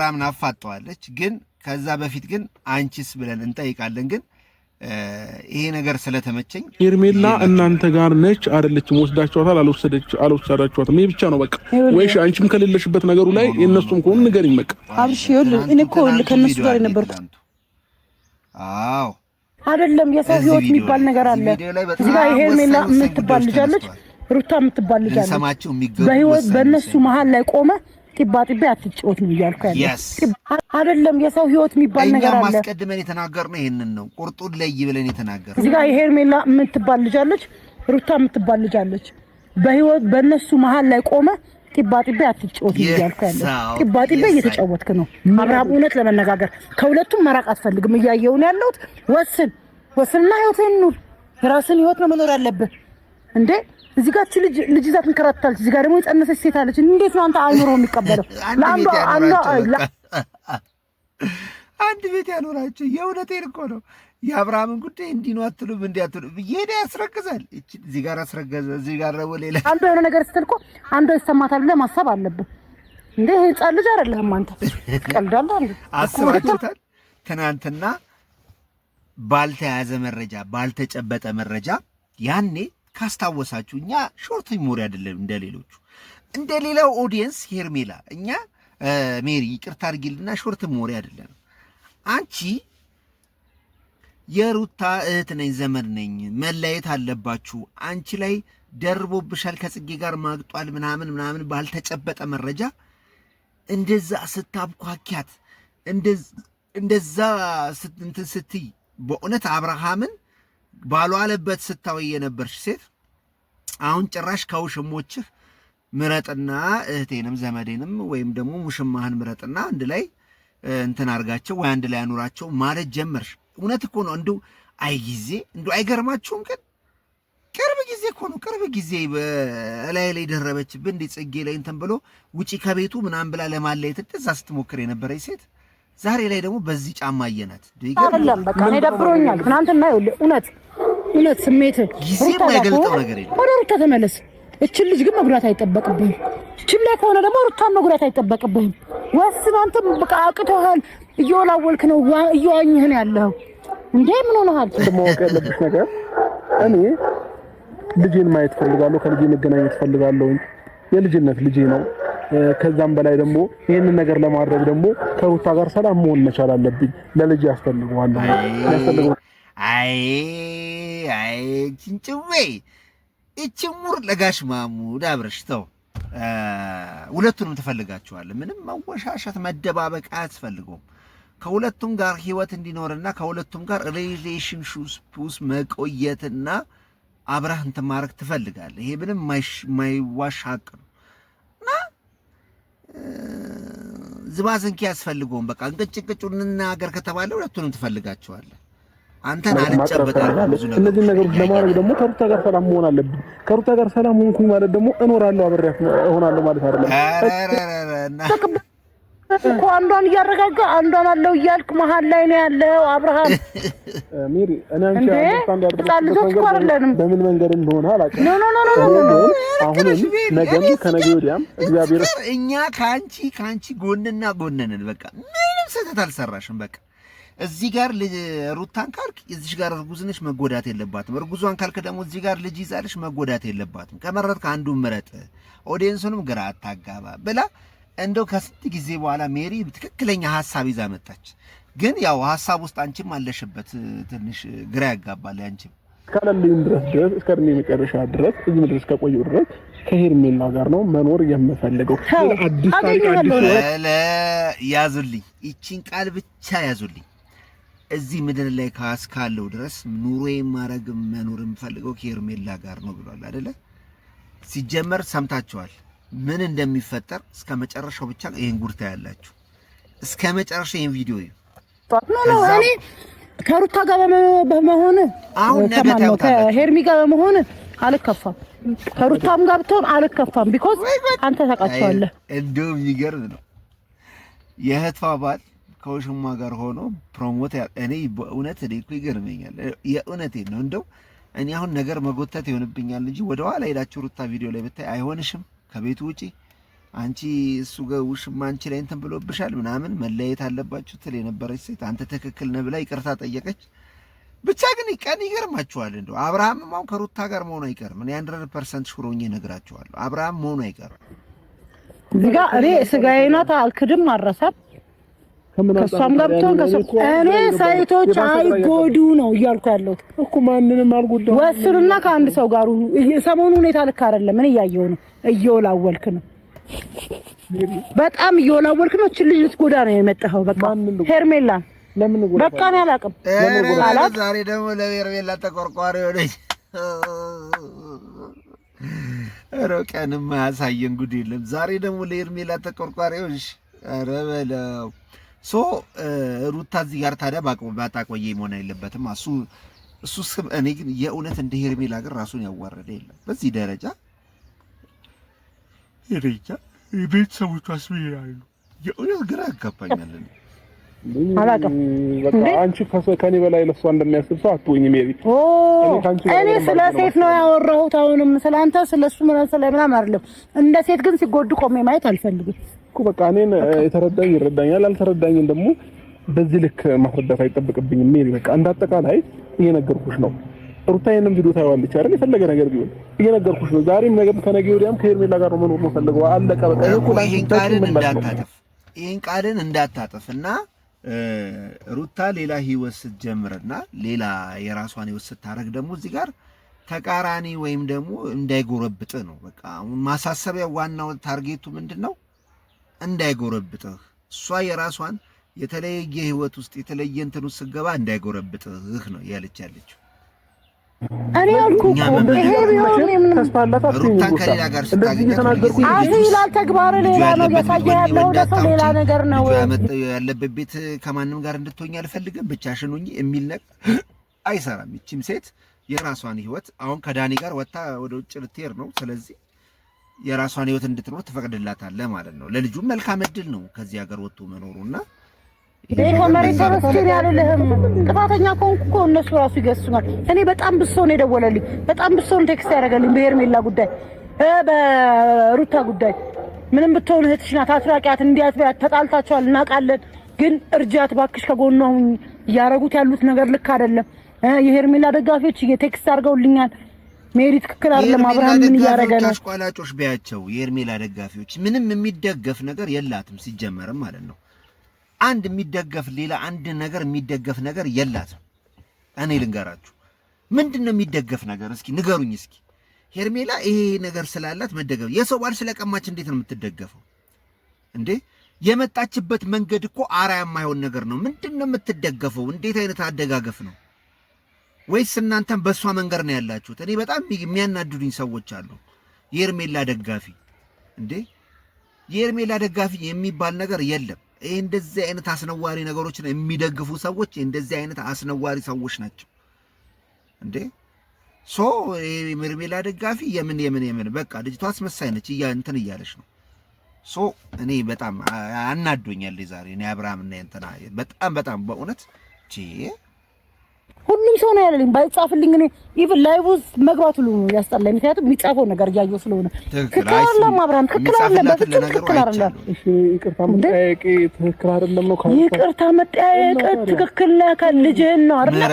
ራምን አፋጠዋለች። ግን ከዛ በፊት ግን አንቺስ ብለን እንጠይቃለን። ግን ይሄ ነገር ስለተመቸኝ ሄርሜላ እናንተ ጋር ነች አይደለችም? ወስዳችኋታል አልወሰዳችኋትም? ይሄ ብቻ ነው በቃ። ወይስ አንቺም ከሌለሽበት ነገሩ ላይ የነሱም ከሆነ ንገሪኝ በቃ። አብርሽ ይኸውልህ እኔ እኮ ከነሱ ጋር የነበርኩ አዎ አይደለም። የሰው ህይወት የሚባል ነገር አለ። እዚህ ጋር ሄርሜላ የምትባል ልጅ አለች፣ ሩታ የምትባል ልጅ አለች። በህይወት በእነሱ መሀል ላይ ቆመ ጢባጢቤ አትጫወት ነው እያልኩ ያለው አይደለም። የሰው ህይወት የሚባል ነገር አለ። ማስቀድመን የተናገርነው ይሄንን ነው። ቁርጡን ለይ ብለን የተናገርነው እዚህ ጋር ሄርሜላ የምትባል ልጅ አለች፣ ሩታ የምትባል ልጅ አለች። በህይወት በእነሱ መሀል ላይ ቆመ ጢባጢቤ አትጫወት ነው እያልኩ ያለው። ጢባጢቤ እየተጫወትክ ነው አብርሃም። እውነት ለመነጋገር ከሁለቱም መራቅ አትፈልግም። እያየሁ ነው ያለሁት። ወስንና ህይወትን ኑር። የራስን ህይወት ነው መኖር ያለብህ እንዴ። እዚህ ጋር ልጅ ይዛ ትንከራተታለች። እዚህ ጋር ደግሞ የጸነሰች ሴት አለች። እንዴት ነው አንተ አይኖርም የሚቀበለው? አንድ ቤት ያኖራቸው። የእውነቴን እኮ ነው። የአብርሃምን ጉዳይ እንዲህ ነው አትሉም? እንዲህ አትሉም? ይሄን ያስረግዛል። እዚህ ጋር አስረገዘ፣ እዚህ ጋር ደግሞ ሌላ አንዱ የሆነ ነገር ስትል እኮ አንዱ ይሰማታል ብለህ ማሰብ አለብህ እንዴ። ህፃን ልጅ አይደለህም አንተ። ትቀልዳለህ እንዴ? አስባችሁታል? ትናንትና ባልተያዘ መረጃ ባልተጨበጠ መረጃ ያኔ ካስታወሳችሁ እኛ ሾርት ሜሞሪ አይደለም እንደሌሎቹ እንደሌላው ኦዲየንስ ሄርሜላ እኛ ሜሪ ይቅርታ አድርጊልና ሾርት ሜሞሪ አይደለም። አንቺ የሩታ እህት ነኝ ዘመድ ነኝ መለየት አለባችሁ አንቺ ላይ ደርቦብሻል ከጽጌ ጋር ማግጧል ምናምን ባልተጨበጠ መረጃ እንደዛ ስታብኳኪያት እንደዛ ስትይ በእውነት አብርሃምን ባሏለበት ስታወይ የነበርሽ ሴት አሁን ጭራሽ ከውሽሞችህ ምረጥና እህቴንም ዘመዴንም ወይም ደግሞ ሙሽማህን ምረጥና አንድ ላይ እንትን አርጋቸው ወይ አንድ ላይ አኑራቸው ማለት ጀመርሽ። እውነት እኮ ነው። እንዱ አይ ጊዜ እንዱ አይገርማችሁም? ግን ቅርብ ጊዜ እኮ ነው። ቅርብ ጊዜ ላይ ደረበችብን እንደ ጽጌ ላይ እንትን ብሎ ውጪ ከቤቱ ምናምን ብላ ለማለየት እንደዛ ስትሞክር የነበረች ሴት ዛሬ ላይ ደግሞ በዚህ ጫማ አየናት። አይደለም በቃ እኔ ደብሮኛል። ትናንትና ይኸውልህ እውነት ስሜት ጊዜ የማይገልጠው ነገር የለም። ወደ ሩታ ተመለስ። እችን ልጅ ግን መጉዳት አይጠበቅብህም። እችን ላይ ከሆነ ደግሞ ሩታን መጉዳት አይጠበቅብህም። ወስን። አንተም በቃ አቅቶሃል። እየወላወልክ ነው፣ እየዋኝህ ነው ያለኸው እንዴ። ምን ሆነሃል? ማወቅ ያለብሽ ነገር እኔ ልጄን ማየት ፈልጋለሁ፣ ከልጄ መገናኘት ፈልጋለሁ። የልጅነት ልጄ ነው። ከዛም በላይ ደግሞ ይሄንን ነገር ለማድረግ ደግሞ ከሩታ ጋር ሰላም መሆን መቻል አለብኝ። ለልጄ ያስፈልገዋል። አይ ጭንጭዌ እቺሙር ለጋሽ ማሙድ አብረሽተው ሁለቱንም ትፈልጋቸዋለህ። ምንም መወሻሸት መደባበቅ አያስፈልገውም። ከሁለቱም ጋር ህይወት እንዲኖርና ከሁለቱም ጋር ሪሌሽንሺፕ ውስጥ መቆየትና አብረህ እንትን ማድረግ ትፈልጋለህ። ይሄ ምንም የማይዋሽ ሀቅ ነው እና ዝባዝንኪ ያስፈልገውም። በቃ እንቅጭቅጩን እንናገር ከተባለ ሁለቱንም ትፈልጋቸዋለህ። አንተን አልጨበጣለሁ ብዙ ነገር። እነዚህ ነገሮች ለማድረግ ደግሞ ከሩታ ጋር ሰላም መሆን አለብኝ። ከሩታ ጋር ሰላም ሆንኩኝ ማለት ደግሞ እኖራለሁ አብሬያት እሆናለሁ ማለት አይደለም እኮ። አንዷን እያረጋጋ አንዷን አለው እያልክ መሀል ላይ ነው ያለው አብርሃም። ሜሪ እኔ አንቺ አንደርስታንድ ያደርጋለሁ በምን መንገድ እንደሆነ አላውቅም። ኖ አሁንም ነገም ከነገ ወዲያም እግዚአብሔር እኛ ካንቺ ጎንና ጎንነን። በቃ ምንም ስህተት አልሰራሽም። በቃ እዚህ ጋር ሩታን ካልክ እዚህ ጋር እርጉዝ ነሽ መጎዳት የለባትም። እርጉዟን ካልክ ደግሞ እዚህ ጋር ልጅ ይዛለሽ መጎዳት የለባትም። ከመረጥክ አንዱን ምረጥ፣ ኦዲየንሱንም ግራ አታጋባ ብላ እንደው ከስንት ጊዜ በኋላ ሜሪ ትክክለኛ ሐሳብ ይዛ መጣች። ግን ያው ሐሳብ ውስጥ አንቺም አለሽበት ትንሽ ግራ ያጋባል። አንቺም ካለልኝ ድረስ እስከ እድሜ መጨረሻ ድረስ እዚህ ድረስ ከቆየሁ ድረስ ከሄርሜላ ጋር ነው መኖር የምፈልገው። አዲስ ያዙልኝ፣ ይቺን ቃል ብቻ ያዙልኝ። እዚህ ምድር ላይ ካስካለው ድረስ ኑሮዬ ማረግ መኖር የምፈልገው ከሄርሜላ ጋር ነው ብሏል አይደለ? ሲጀመር ሰምታችኋል ምን እንደሚፈጠር። እስከ መጨረሻው ብቻ ይሄን ጉርታ ያላችሁ እስከ መጨረሻው ይሄን ቪዲዮ እዩ። እኔ ከሩታ ጋር በመሆን አሁን ነገ ከሄርሚ ጋር በመሆን አልከፋም። ከሩታም ጋር ብትሆን አልከፋም። ቢኮዝ አንተ ታውቃቸዋለህ። እንደው የሚገርም ነው የእህቷ ባል ከውሽማ ጋር ሆኖ ፕሮሞት እኔ በእውነት እኮ ይገርመኛል። የእውነቴን ነው። እንደው እኔ አሁን ነገር መጎተት ይሆንብኛል እንጂ ወደ ኋላ ሄዳችሁ ሩታ ቪዲዮ ላይ ብታይ አይሆንሽም ከቤቱ ውጪ አንቺ እሱ ጋር ውሽማ አንቺ ላይ እንትን ብሎብሻል ምናምን መለየት አለባችሁ ትል የነበረች ሴት አንተ ትክክል ነህ ብላ ይቅርታ ጠየቀች። ብቻ ግን ቀን ይገርማችኋል። እንደው አብርሃምም አሁን ከሩታ ጋር መሆኑ አይቀርም። እኔ 100% ሹሮኝ እነግራችኋለሁ አብርሃም መሆኑ አይቀርም። እዚህ ጋር እኔ ስጋዬ ናት አልክድም አረሳብ ከሷም ጋር ብትሆን እኔ ሳይቶች አይጎዱ ነው እያልኩ ያለሁት እኮ ማንንም አልጎዳም። ወስኑና ከአንድ ሰው ጋር ሰሞኑን ሁኔታ ልክ አይደለም። ምን እያየሁ ነው? እየወላወልክ ነው፣ በጣም እየወላወልክ ነው። እቺ ልጅ ልትጎዳ ነው የመጣኸው። በቃ ሄርሜላ ለምን ጎዳ? በቃ እኔ አላውቅም። ዛሬ ደግሞ ለሄርሜላ ተቆርቋሪ ሆነች። ኧረ ቀንም አያሳየን ጉድ የለም። ዛሬ ደግሞ ለሄርሜላ ተቆርቋሪ ሆነች። ኧረ በለው ሩታ እዚህ ጋር ታዲያ ባጣቆየ መሆን አይለበትም። እሱ እኔ ግን የእውነት እንደ ሄርሜላ ግን ራሱን ያዋረደ የለም በዚህ ደረጃ። ሄርሜላ ቤተሰቦቿ አስቢያሉ የእውነት ግራ ያጋባኛል። አላውቅም በቃ አንቺ ከኔ በላይ ለሷ እንደሚያስብ ሰው አትወኝ ሜሪ። እኔ ስለ ሴት ነው ያወራሁት። አሁንም ስለአንተ ስለሱ ምናምን አይደለም። እንደ ሴት ግን ሲጎዱ ቆሜ ማየት አልፈልግም እኮ በቃ እኔን የተረዳኝ ይረዳኛል፣ አልተረዳኝም ደግሞ በዚህ ልክ ማስረዳት አይጠብቅብኝም ሜሪ። በቃ እንዳጠቃላይ እየነገርኩሽ ነው። ሩታዬንም ቪዲዮ ታይዋለች አይደል? የፈለገ ነገር ቢሆን እየነገርኩሽ ነው። ዛሬም ነገም ከነገ ወዲያም ከሄርሜላ ጋር ነው መኖር ነው ፈልገው አለቀ በቃ። ይሄን ቃልን እንዳታጠፍና ሩታ ሌላ ህይወት ስትጀምርና ሌላ የራሷን ህይወት ስታረግ ደግሞ እዚህ ጋር ተቃራኒ ወይም ደግሞ እንዳይጎረብጥ ነው በቃ። አሁን ማሳሰቢያ ዋናው ታርጌቱ ምንድነው? እንዳይጎረብጥህ እሷ የራሷን የተለየ ህይወት ውስጥ የተለየ እንትን ውስጥ ስትገባ እንዳይጎረብጥህ ነው ያለች ያለችው። እኔ አልኩ ይሄ ቢሆን ሩታን ከሌላ ጋር ስታገኛት ይላል ተግባር ሌላ ነው ያሳየ ያለው ለሰው ሌላ ነገር ነው ያለበት ቤት ከማንም ጋር እንድትሆኝ አልፈልግም ብቻሽን ሁኚ የሚል ነገር አይሰራም። እቺም ሴት የራሷን ህይወት አሁን ከዳኒ ጋር ወጣ ወደ ውጭ ልትሄድ ነው። ስለዚህ የራሷን ህይወት እንድትኖር ትፈቅድላታለህ ማለት ነው። ለልጁም መልካም እድል ነው ከዚህ ሀገር ወጥቶ መኖሩና ከመሬት ተነስቼ ያለልህም ጥፋተኛ ከሆንኩ እኮ እነሱ ራሱ ይገስጹናል። እኔ በጣም ብሶ ነው የደወለልኝ፣ በጣም ብሶ ነው ቴክስት ያደረገልኝ በሄርሜላ ጉዳይ፣ በሩታ ጉዳይ። ምንም ብትሆን እህትሽ ናት፣ አትራቂያት፣ እንዲያት ቢያት ተጣልታችኋል እናውቃለን፣ ግን እርጃት ባክሽ፣ ከጎኗ ሁኚ። እያረጉት ያሉት ነገር ልክ አይደለም። የሄርሜላ ደጋፊዎች ቴክስት አድርገውልኛል። ሜሪ ትክክል አይደለም፣ አብርሃም ምን እያደረገ ነው? አሽቋላጮች ቢያቸው የሄርሜላ ደጋፊዎች ምንም የሚደገፍ ነገር የላትም ሲጀመርም ማለት ነው። አንድ የሚደገፍ ሌላ አንድ ነገር የሚደገፍ ነገር የላትም። እኔ ልንገራችሁ ምንድነው የሚደገፍ ነገር? እስኪ ንገሩኝ። እስኪ ሄርሜላ ይሄ ነገር ስላላት መደገፍ፣ የሰው ባል ስለቀማች እንዴት ነው የምትደገፈው እንዴ? የመጣችበት መንገድ እኮ አርአያ የማይሆን ነገር ነው። ምንድነው የምትደገፈው? እንዴት አይነት አደጋገፍ ነው? ወይስ እናንተም በእሷ መንገድ ነው ያላችሁት? እኔ በጣም የሚያናድዱኝ ሰዎች አሉ። የሄርሜላ ደጋፊ እንዴ! የሄርሜላ ደጋፊ የሚባል ነገር የለም። ይሄ እንደዚህ አይነት አስነዋሪ ነገሮችን የሚደግፉ ሰዎች እንደዚህ አይነት አስነዋሪ ሰዎች ናቸው እንዴ። ሄርሜላ ደጋፊ የምን በቃ ልጅቷ አስመሳይ ነች እንትን እያለች ነው። እኔ በጣም አናዶኛል ዛሬ እኔ አብርሃም እና እንትና በጣም በእውነት ሁሉም ሰው ነው ያለልኝ። ባይጻፍልኝ እኔ ኢቭን ላይቭ ውስጥ መግባት ሁሉ ነው ያስጠላኝ። ምክንያቱም የሚጻፈው ነገር እያየሁ ስለሆነ ትክክል አይደለም። አብርሃም ትክክል አይደለም፣ ትክክል አይደለም። እሺ ይቅርታ መጠየቅ ትክክል አይደለም ነው ካለ ይቅርታ መጠየቅ ትክክል ነው። ከልጅህን ነው አይደል?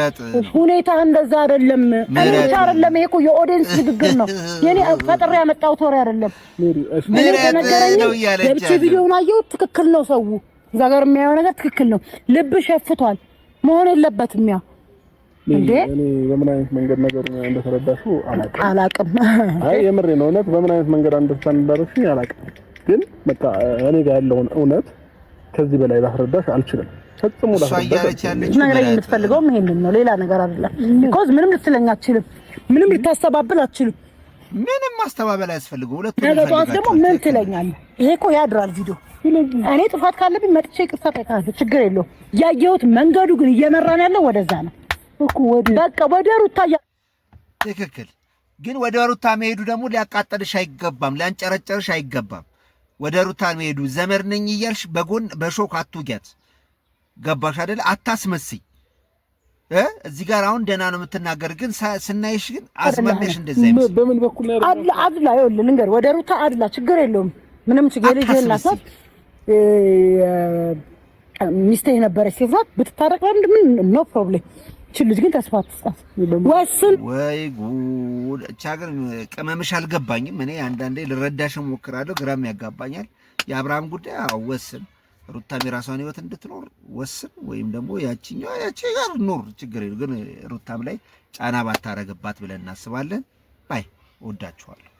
ሁኔታ እንደዛ አይደለም። ሁኔታ አይደለም። ይሄ እኮ የኦዲየንስ ንግግር ነው። የኔ ፈጥሬ ያመጣሁት ወሬ አይደለም። ነው ያለች ቪዲዮውን አየሁ። ትክክል ነው። ሰው እዛ ጋር የሚያየው ነገር ትክክል ነው። ልብ ሸፍቷል። መሆን የለበትም ያ እንዴ እኔ በምን አይነት መንገድ ነገሩን እንደተረዳሽው አላውቅም። አይ የምሬ ነው። እውነት በምን አይነት መንገድ አንደርስታንድ እንዳደረግሽኝ አላውቅም። ግን በቃ እኔ ጋር ያለውን እውነት ከዚህ በላይ ላስረዳሽ አልችልም። ፈጽሞ ላስረዳሽ ነገር የምትፈልገው ይሄንን ነው፣ ሌላ ነገር አይደለም። ቢኮዝ ምንም ልትለኝ አትችልም፣ ምንም ልታስተባብል አትችልም። ምንም ማስተባበል አያስፈልገው። ሁለቱም ነገሮች ደግሞ ምን ትለኛለህ? ይሄ እኮ ያድራል ቪዲዮ። እኔ ጥፋት ካለብኝ መጥቼ ይቅርታ ጠይቃለሁ፣ ችግር የለውም። ያየሁት መንገዱ ግን እየመራን ያለው ወደዛ ነው እኮ በቃ ወደ ሩታ ትክክል። ግን ወደ ሩታ መሄዱ ደግሞ ሊያቃጠልሽ አይገባም፣ ሊያንጨረጨርሽ አይገባም። ወደ ሩታ መሄዱ ዘመድ ነኝ እያልሽ በጎን በሾክ አትውጊያት። ገባሽ አይደል? አታስመስይ። እዚህ ጋር አሁን ደህና ነው የምትናገር፣ ግን ስናይሽ ግን አዝማሚያሽ እንደዛ ይመስል በምን በኩል ነው አድላ ይኸውልህ ልንገር፣ ወደ ሩታ አድላ ችግር የለውም። ምንም ችግር የለላትም። ሚስቴ የነበረች ሴት ናት። ብትታረቅ ምን ኖ ፕሮብሌም። እቺ ልጅ ግን ተስፋ አትስጣት። ወስን ወይ ጉድ! እቻ ግን ቅመምሽ አልገባኝም። እኔ አንዳንዴ ልረዳሽ እሞክራለሁ፣ ግራም ያጋባኛል። የአብርሃም ጉዳይ ወስን፣ ሩታም የራሷን ህይወት እንድትኖር ወስን፣ ወይም ደግሞ ያቺ ጋር ኖር፣ ችግር የለም። ግን ሩታም ላይ ጫና ባታረግባት ብለን እናስባለን። ባይ ወዳችኋለሁ።